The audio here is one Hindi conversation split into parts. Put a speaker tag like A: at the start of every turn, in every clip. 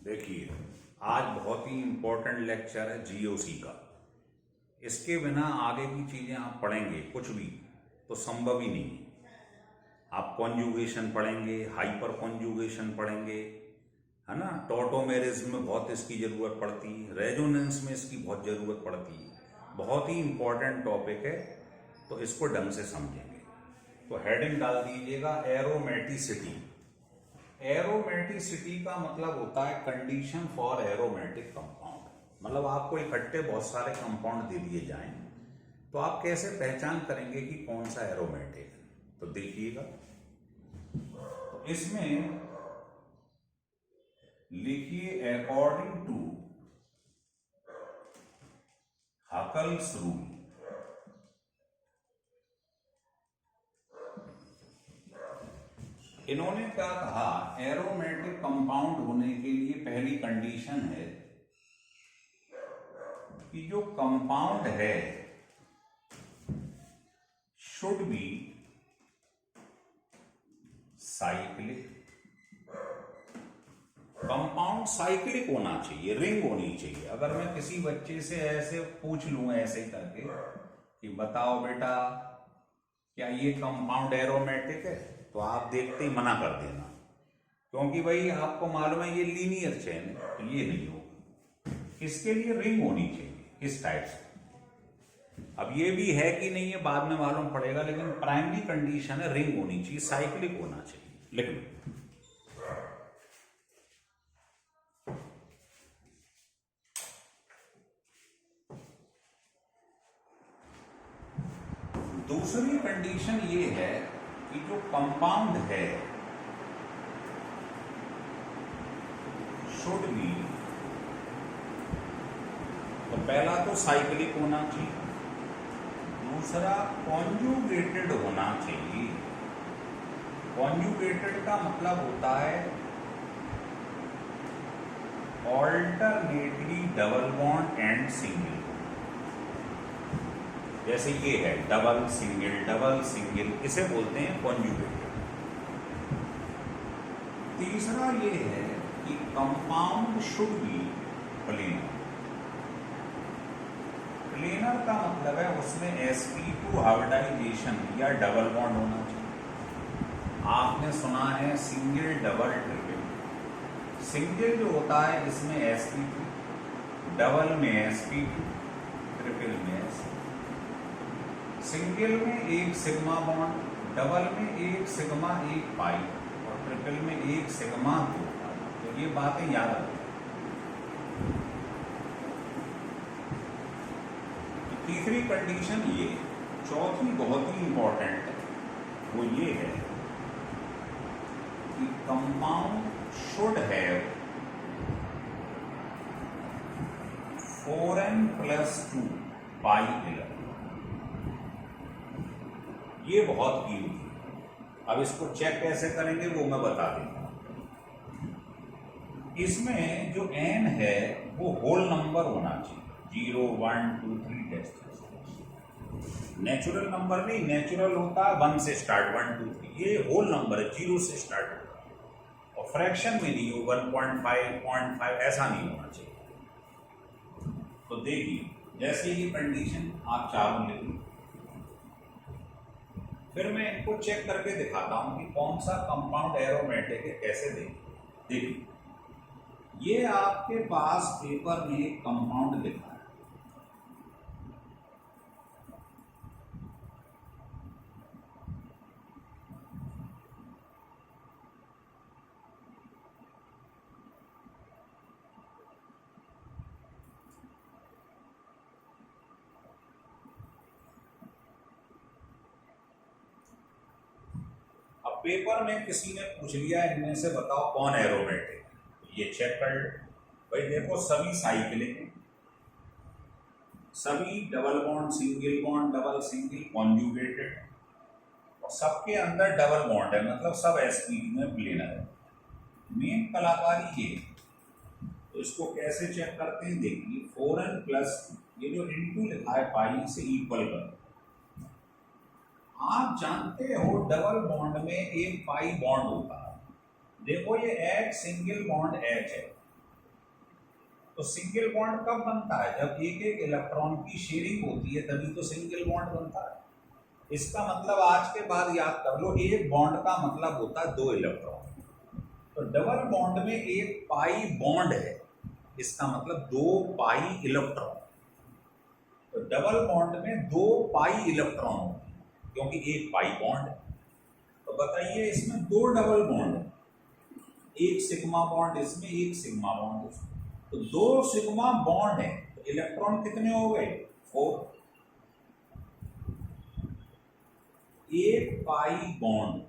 A: देखिए, आज बहुत ही इम्पोर्टेंट लेक्चर है जीओसी का। इसके बिना आगे की चीज़ें आप पढ़ेंगे कुछ भी तो संभव ही नहीं है। आप कॉन्जुगेशन पढ़ेंगे, हाइपर कॉन्जुगेशन पढ़ेंगे, है ना। टॉटोमेरिज्म में बहुत इसकी ज़रूरत पड़ती है, रेजोनेंस में इसकी बहुत ज़रूरत पड़ती है। बहुत ही इम्पोर्टेंट टॉपिक है, तो इसको ढंग से समझेंगे। तो हेडिंग डाल दीजिएगा एरोमेटिसिटी। एरोमेटिसिटी का मतलब होता है कंडीशन फॉर एरोमेटिक कंपाउंड। मतलब आपको इकट्ठे बहुत सारे कंपाउंड दे दिए जाएं तो आप कैसे पहचान करेंगे कि कौन सा एरोमेटिक है। तो देखिएगा, तो इसमें लिखिए अकॉर्डिंग टू हकल्स रूल। इन्होंने क्या कहा, एरोमेटिक कंपाउंड होने के लिए पहली कंडीशन है कि जो कंपाउंड है should be cyclic. Compound cyclic होना चाहिए, रिंग होनी चाहिए। अगर मैं किसी बच्चे से ऐसे पूछ लूं, ऐसे ही करके कि बताओ बेटा क्या ये कंपाउंड एरोमेटिक है, तो आप देखते ही मना कर देना, क्योंकि भाई आपको मालूम है ये लीनियर चेन है, तो ये नहीं होगा। इसके लिए रिंग होनी चाहिए इस टाइप से। अब ये भी है कि नहीं है बाद में मालूम पड़ेगा, लेकिन प्राइमरी कंडीशन है रिंग होनी चाहिए, साइक्लिक होना चाहिए। लिख लो। दूसरी कंडीशन ये है कि जो कंपाउंड है शुड बी, तो पहला तो साइक्लिक होना चाहिए, दूसरा कॉन्जुगेटेड होना चाहिए। कॉन्जुगेटेड का मतलब होता है alternately double bond and single. जैसे ये है डबल सिंगल, इसे बोलते हैं कॉन्जुगेटेड। तीसरा ये है कि compound should be planar. Planar का मतलब है उसमें sp2 हाइब्रिडाइजेशन या डबल बॉन्ड होना चाहिए। आपने सुना है सिंगल, डबल, ट्रिपल। सिंगल जो होता है इसमें sp2, डबल में sp2, ट्रिपल में sp2। सिंगल में एक सिग्मा बॉन्ड, डबल में एक सिग्मा एक पाई, और ट्रिपल में एक सिग्मा दो पाई। तो ये बातें याद रखें। तीसरी कंडीशन ये, चौथी बहुत ही इंपॉर्टेंट है, वो ये है कि कंपाउंड शुड हैव 4n+2 पाई 11। ये बहुत कीमती है। अब इसको चेक कैसे करेंगे वो मैं बता देता हूं। इसमें जो n है वो होल नंबर होना चाहिए, 0, 1, 2, 3 टेस्ट। नेचुरल नंबर नहीं, नेचुरल होता है 1 से स्टार्ट, 1, 2, 3। ये होल नंबर है, 0 से स्टार्ट होता है, और फ्रैक्शन में नहीं हो 1.5, 0.5 ऐसा नहीं होना चाहिए। तो देखिए, जैसे ये कंडीशन आप चारों लिख लो, फिर मैं इनको चेक करके दिखाता हूं कि कौन सा कंपाउंड एरोमेटिक है, कैसे देखें। देखिए, ये आपके पास पेपर में एक कंपाउंड लिखा है, पेपर में किसी ने पूछ लिया इनमें से बताओ कौन एरोमेटिक है, ये चेक कर लो। भाई देखो, सभी साइक्लिक हैं, सभी double bond, single bond, double single, conjugated, और सबके अंदर डबल बॉन्ड है, मतलब सब sp2 में प्लेनर है। मेन कलाकारी ये, तो इसको कैसे चेक करते हैं, देखिए 4n+, ये जो इनटू लिखा है पाई से इक्वल कर। आप जानते हो डबल बॉन्ड में एक पाई बॉन्ड होता है। देखो ये H सिंगल बॉन्ड H है, तो सिंगल बॉन्ड कब बनता है? जब एक एक इलेक्ट्रॉन की शेयरिंग होती है तभी तो सिंगल बॉन्ड बनता है। इसका मतलब आज के बाद याद कर लो, एक बॉन्ड का मतलब होता है 2 इलेक्ट्रॉन। तो डबल बॉन्ड में एक पाई बॉन्ड है, इसका मतलब 2 पाई इलेक्ट्रॉन। तो डबल बॉन्ड में 2 पाई इलेक्ट्रॉन होते हैं क्योंकि एक पाई बॉन्ड है। तो बताइए इसमें 2 डबल बॉन्ड है, एक सिग्मा बॉन्ड इसमें, एक सिग्मा बॉन्ड इसमें। तो 2 सिग्मा बॉन्ड है तो इलेक्ट्रॉन कितने हो गए? 4। एक pi bond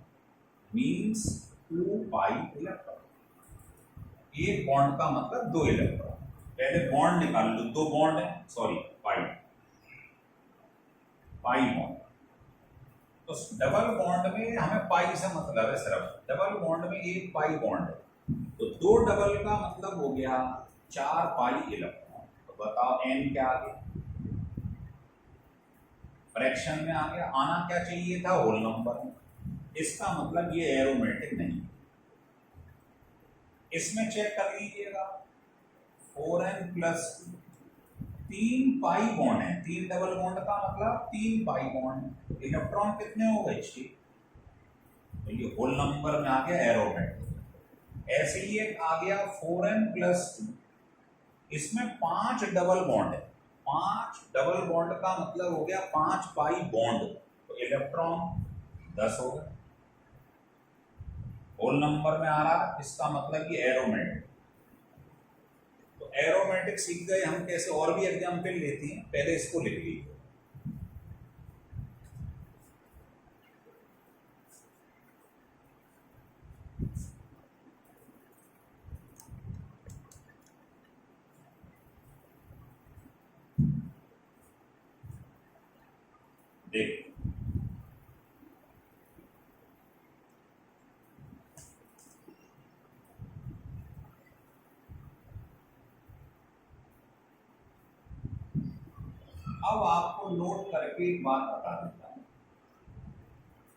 A: means 2 pi electron. एक बॉन्ड का मतलब 2 इलेक्ट्रॉन। पहले बॉन्ड निकाल लो, 2 बॉन्ड है, सॉरी पाई बॉन्ड। तो डबल बॉन्ड में हमें पाई से मतलब है, सिर्फ डबल बॉन्ड में एक पाई बॉन्ड है। तो 2 डबल का मतलब हो गया 4 पाई इलेक्ट्रॉन। तो बताओ n क्या आ गया? फ्रैक्शन में आ गया। आना क्या चाहिए था? होल नंबर में। इसका मतलब ये एरोमेटिक नहीं। इसमें चेक कर लीजिएगा, 4n प्लस 3 पाई बॉन्ड है। 3 डबल बॉन्ड का मतलब 3 पाई बॉन्ड। इलेक्ट्रॉन कितने हो गए? 6। तो ये होल नंबर में आ गया एरोमेटिक। ऐसे ही एक आ गया 4n प्लस 2, इसमें 5 डबल बॉन्ड है। 5 डबल बॉन्ड का मतलब हो गया 5 पाई बॉन्ड। तो इलेक्ट्रॉन 10 हो गए, होल नंबर में आ रहा। इसका मतलब ये एरोमेटिक। तो एरोमेटिक सीख गए हम कैसे, और भी एग्जाम्पल लेते हैं, पहले इसको लिख लीजिए। देखिए अब आपको नोट करके एक बात बता देता हूं,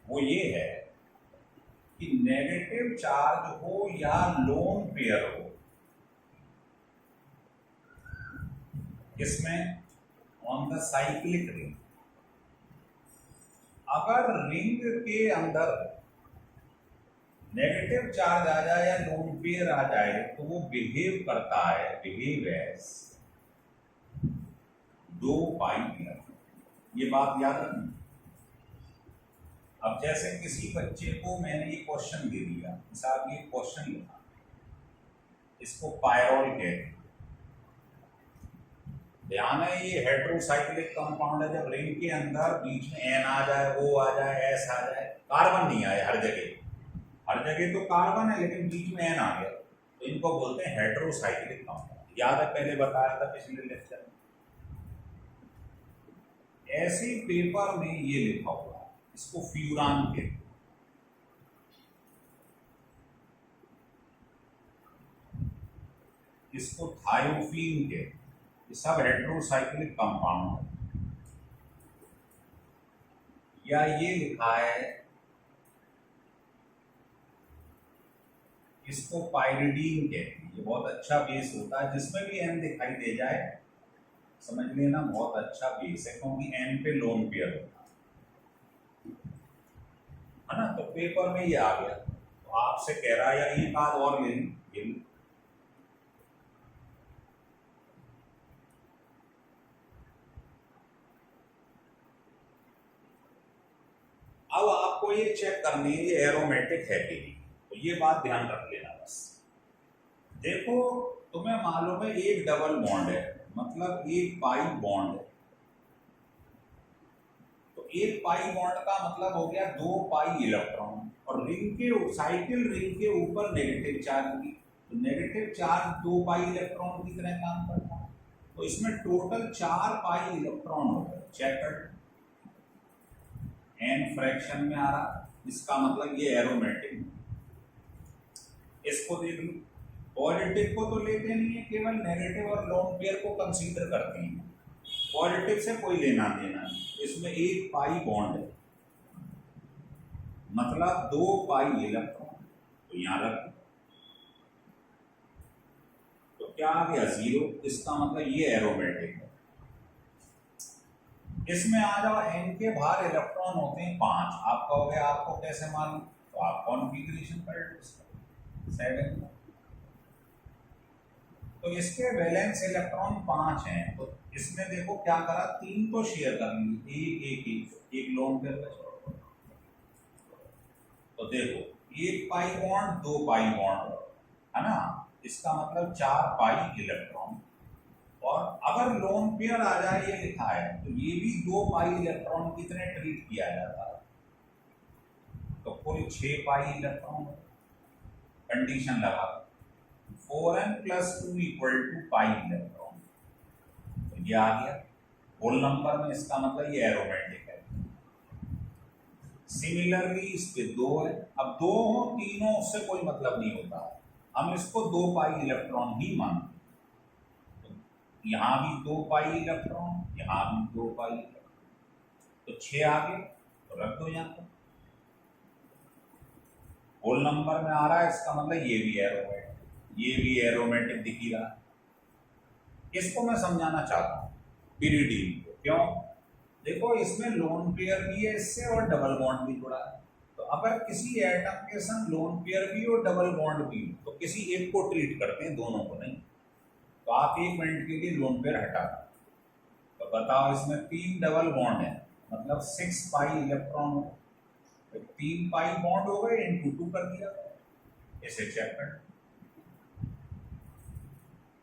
A: वो ये है कि नेगेटिव चार्ज हो या लोन पेयर हो, इसमें ऑन द साइक्लिक रिंग, अगर रिंग के अंदर नेगेटिव चार्ज आ जाए या लोन पेयर आ जाए तो वो बिहेव करता है, बिहेव एज 2 पाई इलेक्ट्रॉन। ये बात याद रखनी। अब जैसे किसी बच्चे को मैंने ये क्वेश्चन दे दिया, साहब ये क्वेश्चन लिखा, इसको पायरोल कहते हैं। ध्यान है ये हेटेरोसाइक्लिक कंपाउंड है। जब रिंग के अंदर बीच में एन आ जाए, ओ आ जाए, एस आ जाए, कार्बन नहीं आए हर जगह, हर जगह तो कार्बन है लेकिन बीच में एन आ गया, तो इनको बोलते हैं हेटेरोसाइक्लिक कंपाउंड। याद है पहले बताया था पिछले लेक्चर में। ऐसे पेपर में ये लिखा हुआ है, इसको फ्यूरान कहते हैं। इसको थायोफीन कहते हैं। ये सब हेटेरोसाइक्लिक कंपाउंड है। या ये लिखा है, इसको पाइरिडीन कहते हैं। ये बहुत अच्छा बेस होता है, जिसमें भी एन दिखाई दे जाए समझ लेना बहुत अच्छा बेस है, क्योंकि एन पे लोन पेयर होता है ना। तो पेपर में ये आ गया, तो आपसे कह रहा है या एक आध और ले ली। अब आपको ये चेक करनी है ये एरोमेटिक है कि नहीं, तो ये बात ध्यान रख लेना बस। देखो तुम्हें मालूम है एक डबल बॉन्ड है, मतलब एक पाई बॉन्ड है। तो एक पाई बॉन्ड का मतलब हो गया 2 पाई इलेक्ट्रॉन, और रिंग के साइकिल रिंग के ऊपर नेगेटिव चार्ज की, तो नेगेटिव चार्ज 2 पाई इलेक्ट्रॉन की तरह काम करता है। तो इसमें टोटल 4 पाई इलेक्ट्रॉन हो गए। चेक कर, एन फ्रैक्शन में आ रहा, इसका मतलब ये एरोमेटिक। इसको देख लो, पॉजिटिव को तो लेते नहीं है, केवल नेगेटिव और लोन पेयर को कंसीडर करते हैं। पॉजिटिव से कोई लेना देना नहीं, इसमें एक पाई बॉन्ड है, मतलब 2 पाई इलेक्ट्रॉन। तो यहां रख, तो क्या आ गया 0, इसका मतलब ये एरोमेटिक है। इसमें आ जाओ, n के बाहर इलेक्ट्रॉन होते हैं 5। आप कहोगे आपको कैसे मालूम, तो आप कॉन्फ़िगरेशन पलट इसका 7। तो इसके वैलेंस इलेक्ट्रॉन 5 हैं, तो इसमें देखो क्या करा, 3 तो शेयर कर ली, एक लोन पेयर बचा। तो देखो 1 पाई बॉन्ड 2 पाई बॉन्ड है ना, इसका मतलब 4 पाई इलेक्ट्रॉन। और अगर लोन पेयर आ जाए, ये लिखा है, तो ये भी 2 पाई इलेक्ट्रॉन कितने ट्रीट किया जाता है, तो कुल 6 पाई इलेक्ट्रॉन। कंडीशन लगा 4n + 2 = पाई इलेक्ट्रॉन, तो ये आ गया होल नंबर में, इसका मतलब ये एरोमेटिक है। सिमिलरली इस पे 2 है, अब 2 हो 3 हो उससे कोई मतलब नहीं होता, हम इसको 2 पाई इलेक्ट्रॉन ही मानते। यहाँ भी 2 पाई इलेक्ट्रॉन, यहाँ भी 2 पाई इलेक्ट्रॉन, तो 6 आ गए, तो रख दो यहाँ पर। होल नंबर में आ रहा है, इसका मतलब ये भी एरोमेटिक, ये भी एरोमेटिक दिख ही रहा। इसको मैं समझाना चाहता हूँ पिरिडीन को, क्यों? देखो इसमें लोन पेयर भी है इससे, और डबल बॉन्ड भी जुड़ा है। तो अगर किसी एटम के संग लोन पेयर भी और डबल बॉन्ड भी हो, तो किसी एक को ट्रीट करते हैं, दोनों को नहीं। तो आप 1 मिनट के लिए लोन पेयर हटा दो, तो बताओ इसमें 3 डबल बॉन्ड है, मतलब 6 पाई इलेक्ट्रॉन हो, तो 3 पाई बॉन्ड हो गए, × 2 कर दिया, इसे चेक कर।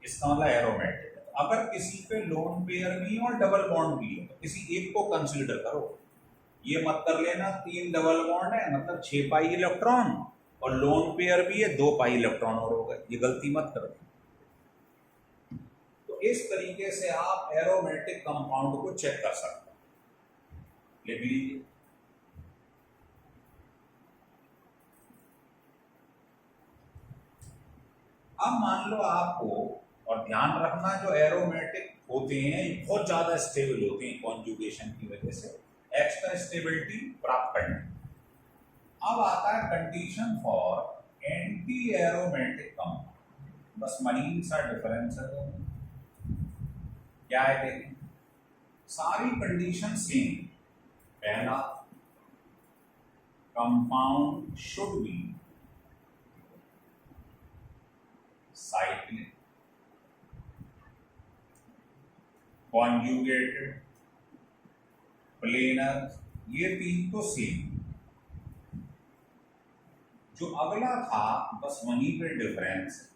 A: इसका मतलब एरोमेटिक। अगर किसी पे लोन पेयर भी है और डबल बॉन्ड भी है, तो किसी एक को कंसीडर करो। ये मत कर लेना 3 डबल बॉन्ड है मतलब 6 पाई इलेक्ट्रॉन, और लोन पेयर भी है 2 पाई इलेक्ट्रॉन और हो गए, ये गलती मत करो। तो इस तरीके से आप एरोमेटिक कंपाउंड को चेक कर सकते हैं, लिख लीजिए। अब मान लो आपको, और ध्यान रखना जो एरोमेटिक होते हैं ये बहुत ज्यादा स्टेबल होते हैं कॉन्जुगेशन की वजह से, एक्स्ट्रा स्टेबिलिटी प्राप्त करने। अब आता है condition for anti aromatic compound, बस मरीन सा डिफरेंस है। क्या है देखें, सारी कंडीशन सेम। पहला, compound should be cyclic, conjugated, planar, ये 3 तो सेम। जो अगला था बस वहीं पे डिफरेंस है।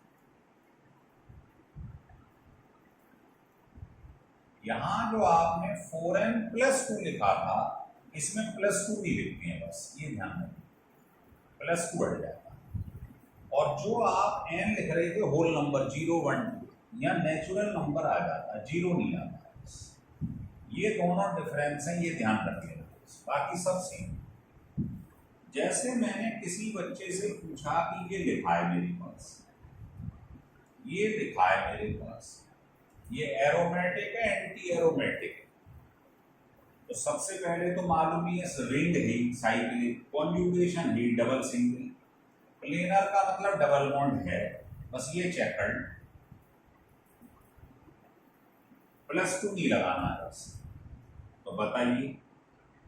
A: यहां जो आपने 4n + 2 लिखा था, इसमें +2 भी लिखते हैं, बस ये ध्यान रखें, +2 बढ़ जाता है। और जो आप n लिख रहे थे होल नंबर 0 1 2, या नेचुरल नंबर आ जाता है, 0 नहीं आता। ये दोनों डिफरेंस हैं, ये ध्यान रख लेना, बाकी सब सेम। जैसे मैंने किसी बच्चे से पूछा कि ये लिखा है मेरे पास, ये लिखा है मेरे पास, ये एरोमेटिक है एंटी एरोमेटिक है, तो सबसे पहले तो मालूम ही है रिंग ही साइक्लिक, कॉन्जुगेशन ही डबल सिंगल, प्लेनर का मतलब डबल बॉन्ड है, बस ये चेक कर। +2 नहीं लगाना है बस। तो बताइए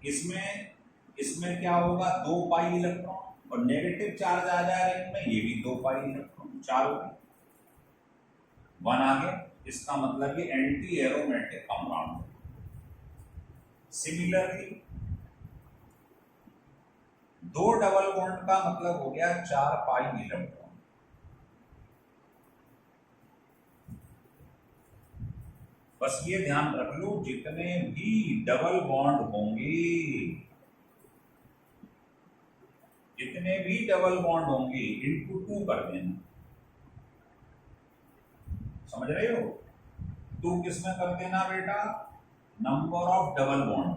A: इसमें क्या होगा, 2 पाई इलेक्ट्रॉन, और नेगेटिव चार्ज आ जाए रिंग में, ये भी 2 पाई इलेक्ट्रॉन, 4 हो गए, 1 आ गया। इसका मतलब ये एंटी एरोमेटिक कंपाउंड है। सिमिलरली 2 डबल बॉन्ड का मतलब हो गया 4 पाई इलेक्ट्रॉन। बस ये ध्यान रख लो, जितने भी डबल बॉन्ड होंगे, जितने भी डबल बॉन्ड होंगे × 2 कर देना, समझ रहे हो? 2 किसमें कर देना बेटा, नंबर ऑफ डबल बॉन्ड,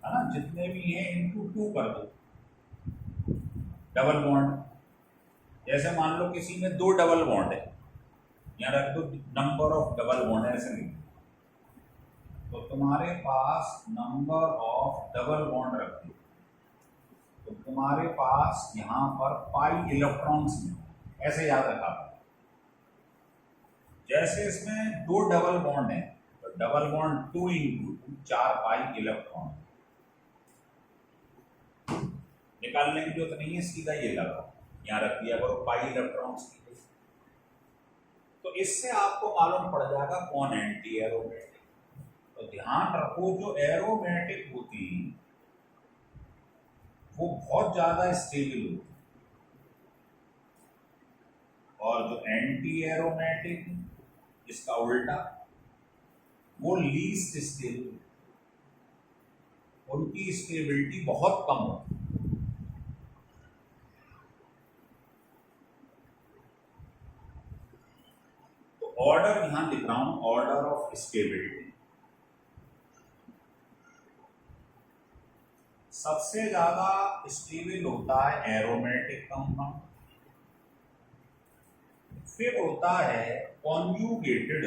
A: है ना, जितने भी हैं × 2 कर दो। डबल बॉन्ड जैसे मान लो किसी में 2 डबल बॉन्ड है, यहाँ रख दो नंबर ऑफ डबल बॉन्ड, ऐसे नहीं, तो तुम्हारे पास नंबर ऑफ डबल बॉन्ड रख दो, तो तुम्हारे पास यहाँ पर पाई इलेक्ट्रॉन्स में, ऐसे याद रखा। जैसे इसमें दो डबल बॉन्ड है तो डबल बॉन्ड 2 × 2 4 पाई इलेक्ट्रॉन निकालने की जरूरत नहीं है, सीधा ये लगाओ, यहाँ रख दिया करो पाई इलेक्ट्रॉन्स की। तो इससे आपको मालूम पड़ जाएगा कौन एंटी एरोमेटिक। तो ध्यान रखो जो एरोमेटिक होती वो बहुत ज्यादा स्टेबल होती और जो एंटी एरोमेटिक इसका उल्टा वो लीस्ट स्टेबल, उनकी स्टेबिलिटी बहुत कम होती है। तो ऑर्डर यहां लिख रहा हूं, ऑर्डर ऑफ स्टेबिलिटी। सबसे ज्यादा स्टेबल होता है एरोमेटिक कंपाउंड, फिर होता है कॉन्जुगेटेड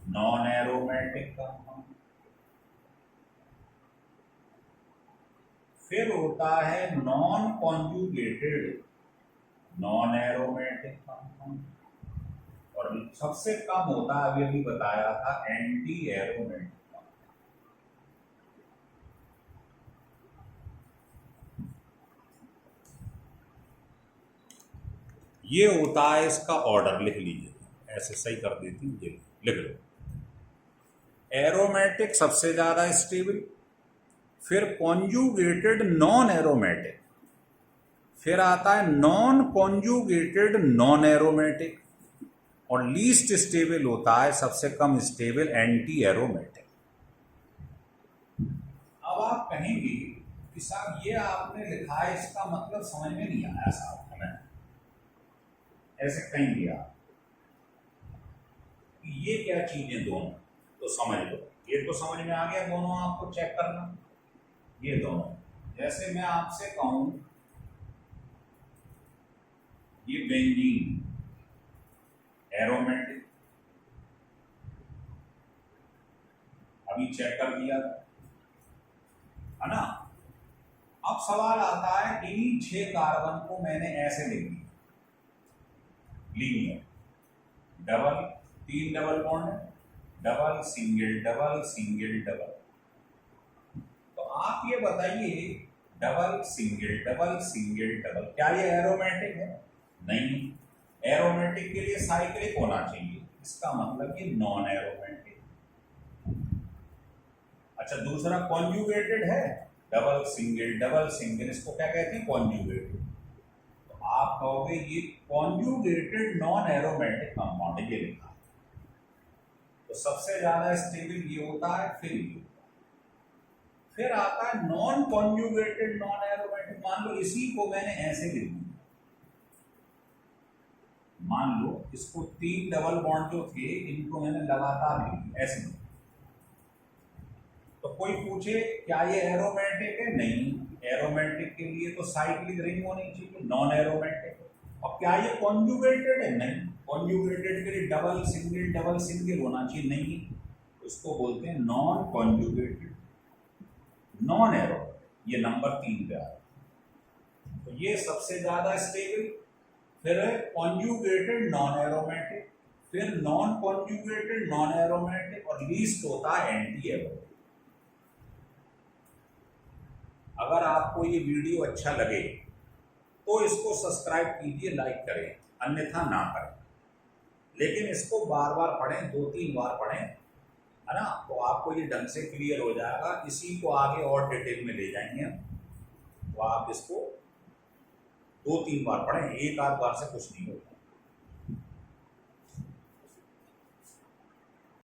A: नॉन एरोमेटिक कंपाउंड, फिर होता है non conjugated non aromatic compound, और सबसे कम होता है अभी बताया था एंटी एरोमेटिक। ये होता है इसका ऑर्डर, लिख लीजिए, ऐसे सही कर देती हूँ, ये लिख लो। एरोमेटिक सबसे ज्यादा स्टेबल, फिर कॉन्जुगेटेड नॉन एरोमेटिक, फिर आता है नॉन कॉन्जुगेटेड नॉन एरोमेटिक, और लीस्ट स्टेबल होता है सबसे कम स्टेबल एंटी एरोमेटिक। अब आप कहेंगे कि साहब ये आपने लिखा है इसका मतलब समझ में नहीं आया साहब हमें, ऐसे कहेंगे आप कि ये क्या चीजें दोनों, तो समझ लो ये तो समझ में आ गया, दोनों आपको चेक करना। ये दोनों, जैसे मैं आपसे कहूं ये बेंजीन एरोमेटिक, अभी चेक कर दिया है ना। अब सवाल आता है इन्हीं 6 कार्बन को मैंने ऐसे लिख दिया, लीनियर डबल, 3 डबल बॉन्ड है, double single double single double. तो आप ये बताइए double single double single double, क्या ये एरोमेटिक है? नहीं, एरोमेटिक के लिए साइक्लिक होना चाहिए, इसका मतलब ये नॉन एरोमेटिक। अच्छा, दूसरा कॉन्जुगेटेड है, डबल सिंगल, इसको क्या कहते हैं? कॉन्जुगेटेड। तो आप कहोगे ये कॉन्जुगेटेड नॉन एरोमेटिक कंपाउंड, ये लिखा। तो सबसे ज्यादा स्टेबल ये होता है, फिर ये होता है, फिर आता है नॉन कॉन्जुगेटेड नॉन एरोमेटिक। मान लो इसी को मैंने ऐसे लिख दिया, मान लो इसको 3 डबल बॉन्ड जो थे इनको मैंने लगातार लिख दिया ऐसे। तो कोई पूछे क्या ये एरोमेटिक है? नहीं, एरोमेटिक के लिए तो साइक्लिक रिंग होनी चाहिए, नॉन एरोमेटिक। और क्या ये कॉन्जुगेटेड है? नहीं, कॉन्जुगेटेड के लिए डबल सिंगल होना चाहिए, नहीं, इसको बोलते हैं नॉन कॉन्जुगेटेड नॉन एरोमेटिक। ये नंबर 3 पे आ रहा है। तो ये सबसे ज्यादा स्टेबल, फिर कॉन्जुगेटेड नॉन एरोमेटिक, फिर नॉन कॉन्जुगेटेड नॉन एरोमेटिक, और लीस्ट होता है एंटी एरोमेटिक। अगर आपको ये वीडियो अच्छा लगे तो इसको सब्सक्राइब कीजिए, लाइक करें, अन्यथा ना करें, लेकिन इसको बार बार पढ़ें, 2-3 बार पढ़ें, है ना, तो आपको ये ढंग से क्लियर हो जाएगा। इसी को आगे और डिटेल में ले जाएंगे हम, तो आप इसको 2-3 बार पढ़ें, एक आध बार से कुछ नहीं होगा।